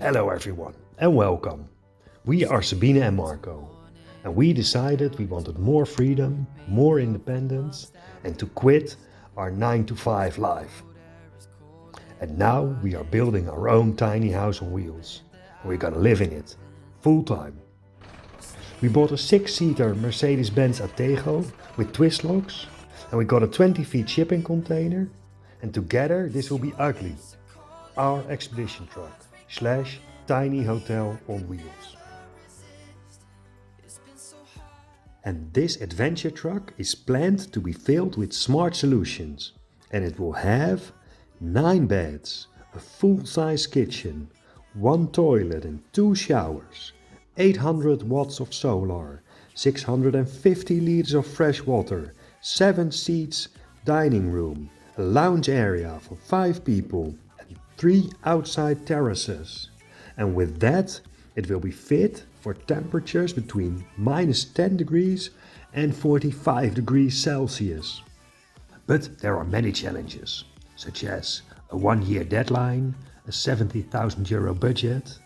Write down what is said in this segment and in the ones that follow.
Hello everyone and welcome. We are Sabine and Marco, and we decided we wanted more freedom, more independence, and to quit our 9-to-5 life. And now we are building our own tiny house on wheels, and we're gonna live in it, full time. We bought a 6-seater Mercedes-Benz Altero with twist locks, and we got a 20-feet shipping container, and together this will be ugly. Our expedition truck / tiny hotel on wheels. And this adventure truck is planned to be filled with smart solutions, and it will have 9 beds, a full-size kitchen, 1 toilet and 2 showers, 800 watts of solar, 650 liters of fresh water, 7 seats dining room, a lounge area for 5 people, 3 outside terraces, and with that it will be fit for temperatures between -10 degrees and 45 degrees Celsius. But there are many challenges, such as a 1-year deadline, a €70,000 budget,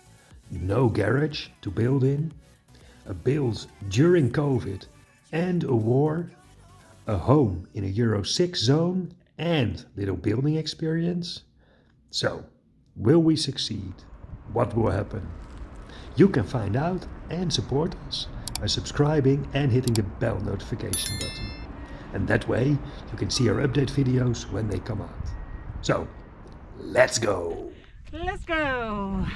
no garage to build in, a build during COVID and a war, a home in a Euro 6 zone and little building experience. So, will we succeed? What will happen? You can find out and support us by subscribing and hitting the bell notification button. And that way you can see our update videos when they come out. So, let's go! Let's go!